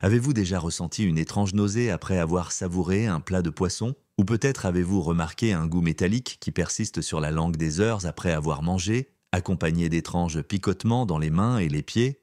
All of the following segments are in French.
Avez-vous déjà ressenti une étrange nausée après avoir savouré un plat de poisson? Ou peut-être avez-vous remarqué un goût métallique qui persiste sur la langue des heures après avoir mangé, accompagné d'étranges picotements dans les mains et les pieds?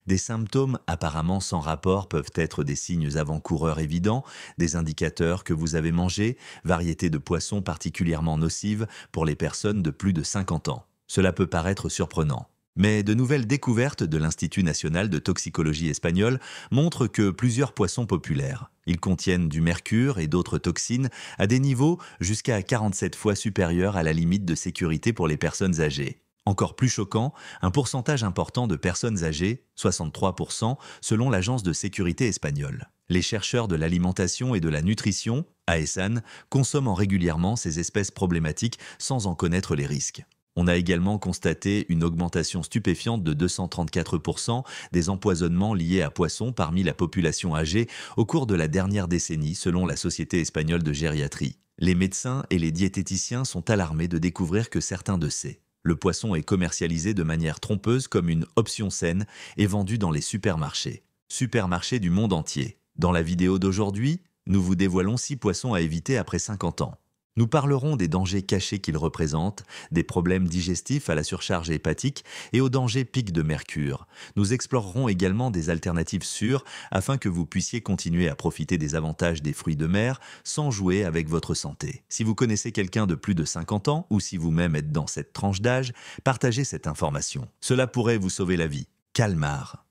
Des symptômes apparemment sans rapport peuvent être des signes avant-coureurs évidents, des indicateurs que vous avez mangé, variété de poissons particulièrement nocive pour les personnes de plus de 50 ans. Cela peut paraître surprenant. Mais de nouvelles découvertes de l'Institut national de toxicologie espagnol montrent que plusieurs poissons populaires, ils contiennent du mercure et d'autres toxines à des niveaux jusqu'à 47 fois supérieurs à la limite de sécurité pour les personnes âgées. Encore plus choquant, un pourcentage important de personnes âgées, 63% selon l'Agence de sécurité espagnole. Les chercheurs de l'alimentation et de la nutrition, AESAN, consomment régulièrement ces espèces problématiques sans en connaître les risques. On a également constaté une augmentation stupéfiante de 234% des empoisonnements liés à poissons parmi la population âgée au cours de la dernière décennie, selon la Société espagnole de gériatrie. Les médecins et les diététiciens sont alarmés de découvrir que certains de ces le poisson est commercialisé de manière trompeuse comme une option saine et vendu dans les supermarchés. Supermarchés du monde entier. Dans la vidéo d'aujourd'hui, nous vous dévoilons 6 poissons à éviter après 50 ans. Nous parlerons des dangers cachés qu'ils représentent, des problèmes digestifs à la surcharge hépatique et aux dangers pics de mercure. Nous explorerons également des alternatives sûres afin que vous puissiez continuer à profiter des avantages des fruits de mer sans jouer avec votre santé. Si vous connaissez quelqu'un de plus de 50 ans ou si vous-même êtes dans cette tranche d'âge, partagez cette information. Cela pourrait vous sauver la vie. Calmar.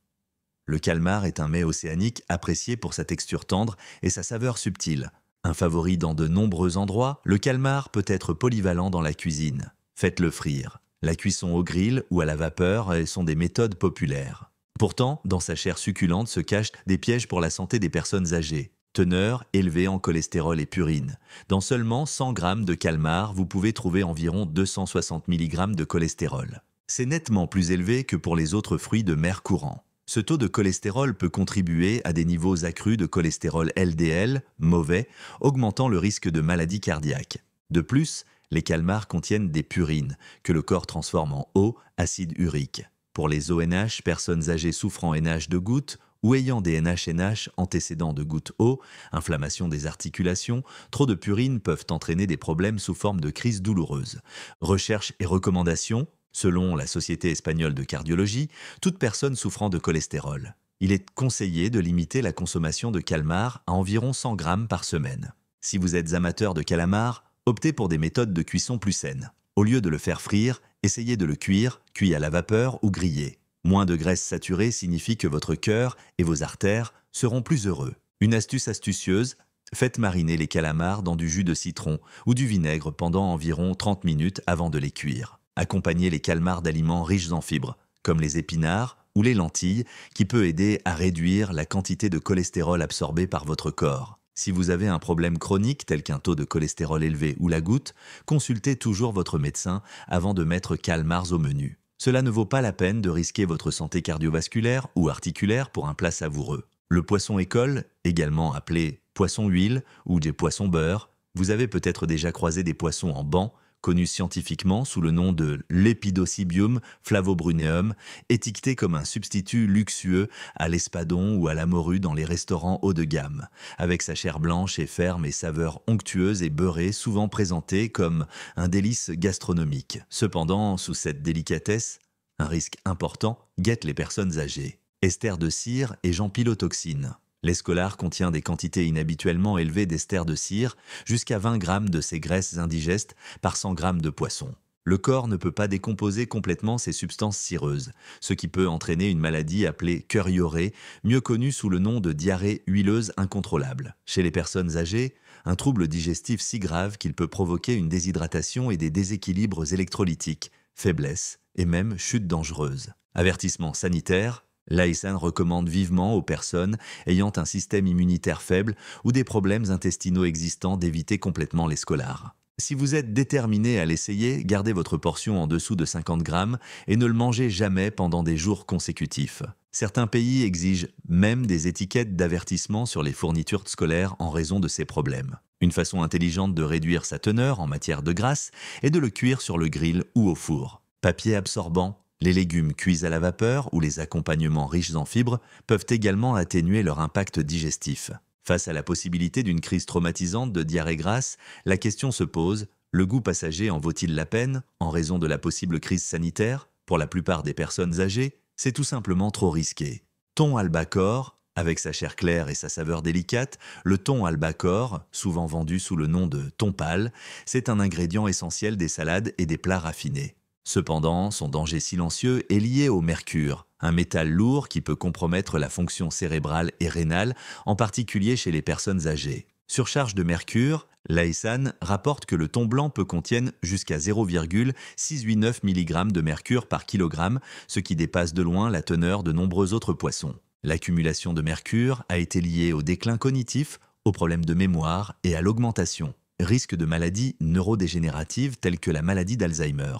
Le calmar est un mets océanique apprécié pour sa texture tendre et sa saveur subtile. Un favori dans de nombreux endroits, le calmar peut être polyvalent dans la cuisine. Faites-le frire. La cuisson au grill ou à la vapeur sont des méthodes populaires. Pourtant, dans sa chair succulente se cachent des pièges pour la santé des personnes âgées. Teneur élevée en cholestérol et purine. Dans seulement 100 grammes de calmar, vous pouvez trouver environ 260 mg de cholestérol. C'est nettement plus élevé que pour les autres fruits de mer courants. Ce taux de cholestérol peut contribuer à des niveaux accrus de cholestérol LDL, mauvais, augmentant le risque de maladie cardiaque. De plus, les calmars contiennent des purines, que le corps transforme en eau, acide urique. Pour les ONH, personnes âgées souffrant NH de gouttes ou ayant des NH-NH antécédents de gouttes eau, inflammation des articulations, trop de purines peuvent entraîner des problèmes sous forme de crises douloureuses. Recherches et recommandations. Selon la Société espagnole de cardiologie, toute personne souffrant de cholestérol. Il est conseillé de limiter la consommation de calmar à environ 100 grammes par semaine. Si vous êtes amateur de calamar, optez pour des méthodes de cuisson plus saines. Au lieu de le faire frire, essayez de le cuire, cuit à la vapeur ou grillé. Moins de graisse saturée signifie que votre cœur et vos artères seront plus heureux. Une astuce astucieuse, faites mariner les calamars dans du jus de citron ou du vinaigre pendant environ 30 minutes avant de les cuire. Accompagnez les calmars d'aliments riches en fibres, comme les épinards ou les lentilles, qui peut aider à réduire la quantité de cholestérol absorbé par votre corps. Si vous avez un problème chronique tel qu'un taux de cholestérol élevé ou la goutte, consultez toujours votre médecin avant de mettre calmars au menu. Cela ne vaut pas la peine de risquer votre santé cardiovasculaire ou articulaire pour un plat savoureux. Le poisson école, également appelé poisson huile ou des poissons beurre, vous avez peut-être déjà croisé des poissons en banc, connu scientifiquement sous le nom de Lepidosibium flavobruneum, étiqueté comme un substitut luxueux à l'espadon ou à la morue dans les restaurants haut de gamme, avec sa chair blanche et ferme et saveur onctueuse et beurrée, souvent présentée comme un délice gastronomique. Cependant, sous cette délicatesse, un risque important guette les personnes âgées. Ester de cire et gempilotoxine. L'escolar contient des quantités inhabituellement élevées d'ester de cire, jusqu'à 20 grammes de ces graisses indigestes par 100 grammes de poisson. Le corps ne peut pas décomposer complètement ces substances cireuses, ce qui peut entraîner une maladie appelée curiorée, mieux connue sous le nom de diarrhée huileuse incontrôlable. Chez les personnes âgées, un trouble digestif si grave qu'il peut provoquer une déshydratation et des déséquilibres électrolytiques, faiblesse et même chute dangereuse. Avertissement sanitaire. L'AESAN recommande vivement aux personnes ayant un système immunitaire faible ou des problèmes intestinaux existants d'éviter complètement les scolars. Si vous êtes déterminé à l'essayer, gardez votre portion en dessous de 50 grammes et ne le mangez jamais pendant des jours consécutifs. Certains pays exigent même des étiquettes d'avertissement sur les fournitures scolaires en raison de ces problèmes. Une façon intelligente de réduire sa teneur en matière de graisse est de le cuire sur le grill ou au four. Papier absorbant. Les légumes cuits à la vapeur ou les accompagnements riches en fibres peuvent également atténuer leur impact digestif. Face à la possibilité d'une crise traumatisante de diarrhée grasse, la question se pose, le goût passager en vaut-il la peine en raison de la possible crise sanitaire? Pour la plupart des personnes âgées, c'est tout simplement trop risqué. Thon albacore, avec sa chair claire et sa saveur délicate, le thon albacore, souvent vendu sous le nom de thon pâle, c'est un ingrédient essentiel des salades et des plats raffinés. Cependant, son danger silencieux est lié au mercure, un métal lourd qui peut compromettre la fonction cérébrale et rénale, en particulier chez les personnes âgées. Surcharge de mercure, l'AESAN rapporte que le thon blanc peut contenir jusqu'à 0,689 mg de mercure par kilogramme, ce qui dépasse de loin la teneur de nombreux autres poissons. L'accumulation de mercure a été liée au déclin cognitif, aux problèmes de mémoire et à l'augmentation, risque de maladies neurodégénératives telles que la maladie d'Alzheimer.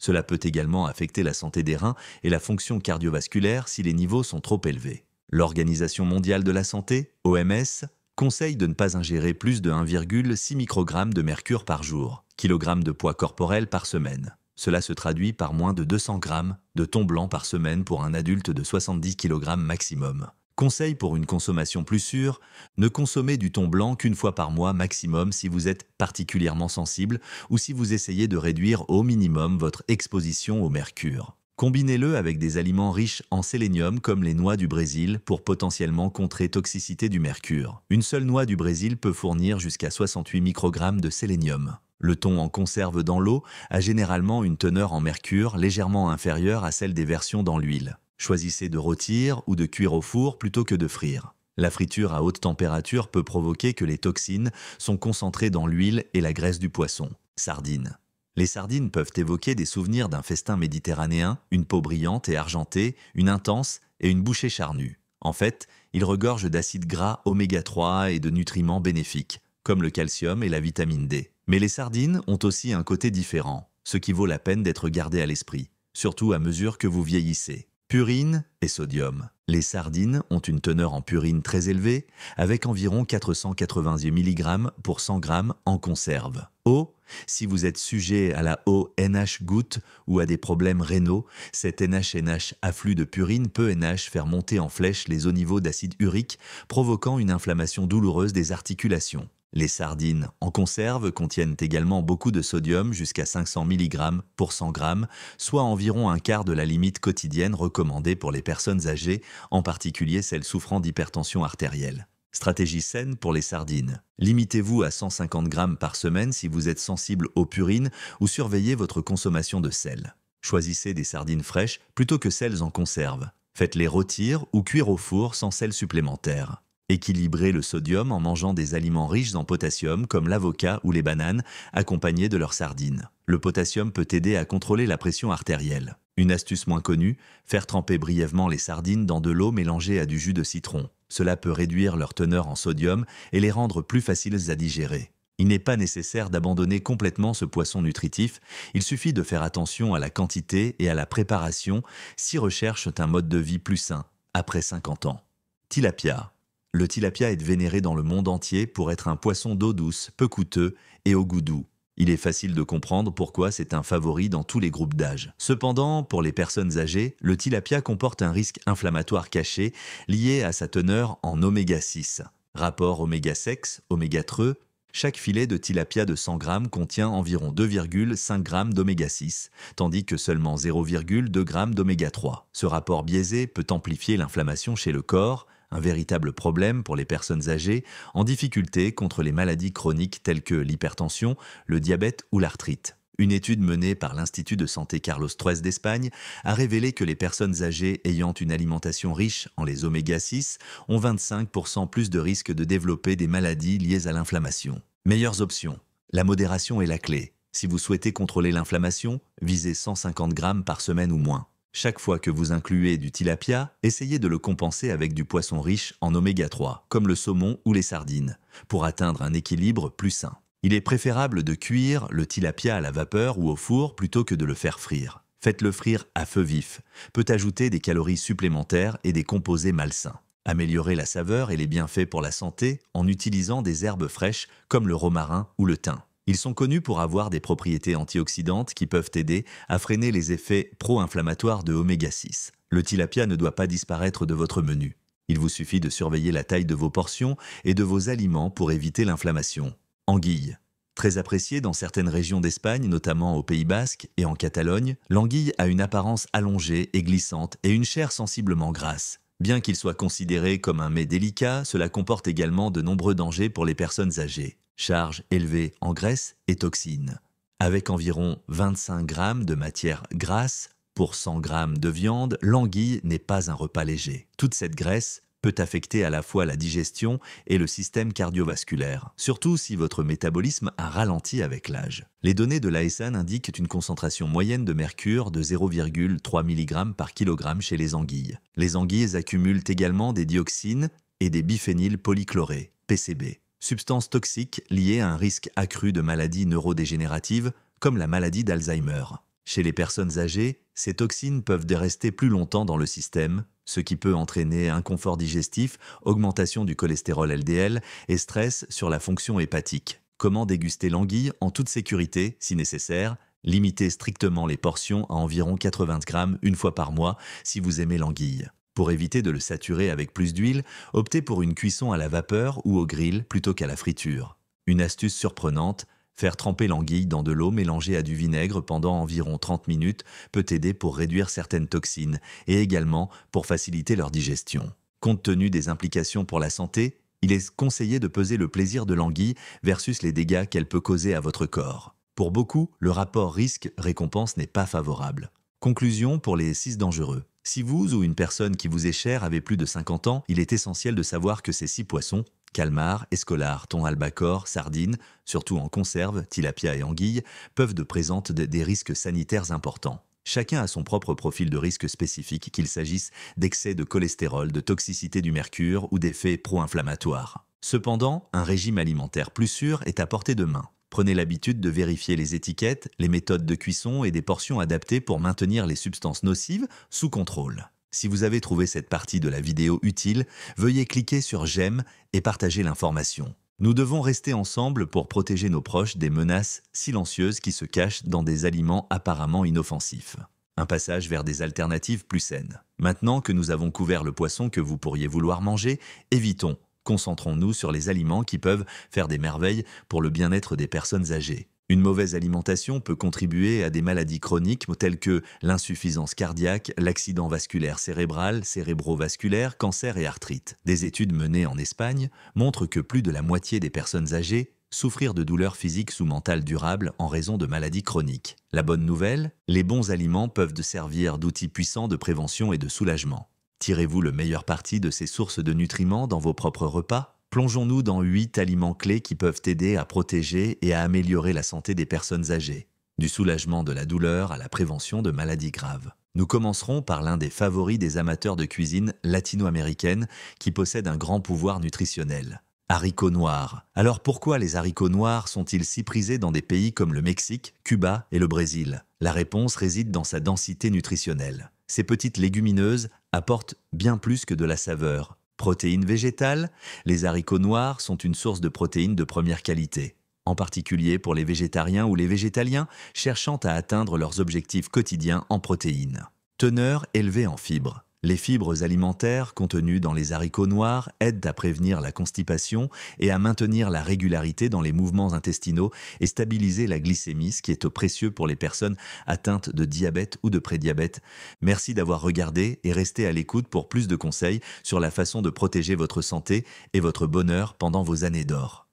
Cela peut également affecter la santé des reins et la fonction cardiovasculaire si les niveaux sont trop élevés. L'Organisation mondiale de la santé, OMS, conseille de ne pas ingérer plus de 1,6 microgramme de mercure par jour, kilogramme de poids corporel par semaine. Cela se traduit par moins de 200 grammes de thon blanc par semaine pour un adulte de 70 kg maximum. Conseil pour une consommation plus sûre, ne consommez du thon blanc qu'une fois par mois maximum si vous êtes particulièrement sensible ou si vous essayez de réduire au minimum votre exposition au mercure. Combinez-le avec des aliments riches en sélénium comme les noix du Brésil pour potentiellement contrer toxicité du mercure. Une seule noix du Brésil peut fournir jusqu'à 68 microgrammes de sélénium. Le thon en conserve dans l'eau a généralement une teneur en mercure légèrement inférieure à celle des versions dans l'huile. Choisissez de rôtir ou de cuire au four plutôt que de frire. La friture à haute température peut provoquer que les toxines sont concentrées dans l'huile et la graisse du poisson. Sardines. Les sardines peuvent évoquer des souvenirs d'un festin méditerranéen, une peau brillante et argentée, une intense et une bouchée charnue. En fait, ils regorgent d'acides gras oméga 3 et de nutriments bénéfiques, comme le calcium et la vitamine D. Mais les sardines ont aussi un côté différent, ce qui vaut la peine d'être gardé à l'esprit, surtout à mesure que vous vieillissez. Purine et sodium. Les sardines ont une teneur en purine très élevée, avec environ 480 mg pour 100 g en conserve. Eau, si vous êtes sujet à la ONH goutte ou à des problèmes rénaux, cet NH afflux de purine peut NH faire monter en flèche les hauts niveaux d'acide urique, provoquant une inflammation douloureuse des articulations. Les sardines en conserve contiennent également beaucoup de sodium jusqu'à 500 mg pour 100 g, soit environ un quart de la limite quotidienne recommandée pour les personnes âgées, en particulier celles souffrant d'hypertension artérielle. Stratégie saine pour les sardines. Limitez-vous à 150 g par semaine si vous êtes sensible aux purines ou surveillez votre consommation de sel. Choisissez des sardines fraîches plutôt que celles en conserve. Faites-les rôtir ou cuire au four sans sel supplémentaire. Équilibrez le sodium en mangeant des aliments riches en potassium comme l'avocat ou les bananes, accompagnés de leurs sardines. Le potassium peut aider à contrôler la pression artérielle. Une astuce moins connue, faire tremper brièvement les sardines dans de l'eau mélangée à du jus de citron. Cela peut réduire leur teneur en sodium et les rendre plus faciles à digérer. Il n'est pas nécessaire d'abandonner complètement ce poisson nutritif, il suffit de faire attention à la quantité et à la préparation si recherchent un mode de vie plus sain, après 50 ans. Tilapia. Le tilapia est vénéré dans le monde entier pour être un poisson d'eau douce, peu coûteux et au goût doux. Il est facile de comprendre pourquoi c'est un favori dans tous les groupes d'âge. Cependant, pour les personnes âgées, le tilapia comporte un risque inflammatoire caché lié à sa teneur en oméga 6. Rapport oméga 6, oméga 3, chaque filet de tilapia de 100 g contient environ 2,5 g d'oméga 6, tandis que seulement 0,2 g d'oméga 3. Ce rapport biaisé peut amplifier l'inflammation chez le corps, un véritable problème pour les personnes âgées en difficulté contre les maladies chroniques telles que l'hypertension, le diabète ou l'arthrite. Une étude menée par l'Institut de santé Carlos III d'Espagne a révélé que les personnes âgées ayant une alimentation riche en les oméga 6 ont 25% plus de risque de développer des maladies liées à l'inflammation. Meilleures options. La modération est la clé. Si vous souhaitez contrôler l'inflammation, visez 150 g par semaine ou moins. Chaque fois que vous incluez du tilapia, essayez de le compenser avec du poisson riche en oméga 3, comme le saumon ou les sardines, pour atteindre un équilibre plus sain. Il est préférable de cuire le tilapia à la vapeur ou au four plutôt que de le faire frire. Faites-le frire à feu vif, peut ajouter des calories supplémentaires et des composés malsains. Améliorez la saveur et les bienfaits pour la santé en utilisant des herbes fraîches comme le romarin ou le thym. Ils sont connus pour avoir des propriétés antioxydantes qui peuvent aider à freiner les effets pro-inflammatoires de oméga 6. Le tilapia ne doit pas disparaître de votre menu. Il vous suffit de surveiller la taille de vos portions et de vos aliments pour éviter l'inflammation. Anguille. Très appréciée dans certaines régions d'Espagne, notamment au Pays Basque et en Catalogne, l'anguille a une apparence allongée et glissante et une chair sensiblement grasse. Bien qu'il soit considéré comme un mets délicat, cela comporte également de nombreux dangers pour les personnes âgées. Charge élevée en graisse et toxines. Avec environ 25 grammes de matière grasse pour 100 grammes de viande, l'anguille n'est pas un repas léger. Toute cette graisse peut affecter à la fois la digestion et le système cardiovasculaire, surtout si votre métabolisme a ralenti avec l'âge. Les données de l'ASN indiquent une concentration moyenne de mercure de 0,3 mg par kg chez les anguilles. Les anguilles accumulent également des dioxines et des biphényles polychlorés, PCB, substances toxiques liées à un risque accru de maladies neurodégénératives comme la maladie d'Alzheimer. Chez les personnes âgées, ces toxines peuvent rester plus longtemps dans le système, ce qui peut entraîner inconfort digestif, augmentation du cholestérol LDL et stress sur la fonction hépatique. Comment déguster l'anguille en toute sécurité, si nécessaire? Limitez strictement les portions à environ 80 grammes une fois par mois si vous aimez l'anguille. Pour éviter de le saturer avec plus d'huile, optez pour une cuisson à la vapeur ou au grill plutôt qu'à la friture. Une astuce surprenante, faire tremper l'anguille dans de l'eau mélangée à du vinaigre pendant environ 30 minutes peut aider pour réduire certaines toxines et également pour faciliter leur digestion. Compte tenu des implications pour la santé, il est conseillé de peser le plaisir de l'anguille versus les dégâts qu'elle peut causer à votre corps. Pour beaucoup, le rapport risque-récompense n'est pas favorable. Conclusion pour les 6 dangereux. Si vous ou une personne qui vous est chère avez plus de 50 ans, il est essentiel de savoir que ces 6 poissons, calmar, escolar, thon albacore, sardines, surtout en conserve, tilapia et anguilles, peuvent présenter des risques sanitaires importants. Chacun a son propre profil de risque spécifique, qu'il s'agisse d'excès de cholestérol, de toxicité du mercure ou d'effets pro-inflammatoires. Cependant, un régime alimentaire plus sûr est à portée de main. Prenez l'habitude de vérifier les étiquettes, les méthodes de cuisson et des portions adaptées pour maintenir les substances nocives sous contrôle. Si vous avez trouvé cette partie de la vidéo utile, veuillez cliquer sur j'aime et partager l'information. Nous devons rester ensemble pour protéger nos proches des menaces silencieuses qui se cachent dans des aliments apparemment inoffensifs. Un passage vers des alternatives plus saines. Maintenant que nous avons couvert le poisson que vous pourriez vouloir manger, évitons. Concentrons-nous sur les aliments qui peuvent faire des merveilles pour le bien-être des personnes âgées. Une mauvaise alimentation peut contribuer à des maladies chroniques telles que l'insuffisance cardiaque, l'accident vasculaire cérébral, cérébrovasculaire, cancer et arthrite. Des études menées en Espagne montrent que plus de la moitié des personnes âgées souffrent de douleurs physiques ou mentales durables en raison de maladies chroniques. La bonne nouvelle, les bons aliments peuvent servir d'outils puissants de prévention et de soulagement. Tirez-vous le meilleur parti de ces sources de nutriments dans vos propres repas? Plongeons-nous dans 8 aliments clés qui peuvent aider à protéger et à améliorer la santé des personnes âgées. Du soulagement de la douleur à la prévention de maladies graves. Nous commencerons par l'un des favoris des amateurs de cuisine latino-américaine qui possède un grand pouvoir nutritionnel. Haricots noirs. Alors pourquoi les haricots noirs sont-ils si prisés dans des pays comme le Mexique, Cuba et le Brésil? La réponse réside dans sa densité nutritionnelle. Ces petites légumineuses apportent bien plus que de la saveur. Protéines végétales, les haricots noirs sont une source de protéines de première qualité, en particulier pour les végétariens ou les végétaliens cherchant à atteindre leurs objectifs quotidiens en protéines. Teneur élevée en fibres. Les fibres alimentaires contenues dans les haricots noirs aident à prévenir la constipation et à maintenir la régularité dans les mouvements intestinaux et stabiliser la glycémie, ce qui est précieux pour les personnes atteintes de diabète ou de prédiabète. Merci d'avoir regardé et restez à l'écoute pour plus de conseils sur la façon de protéger votre santé et votre bonheur pendant vos années d'or.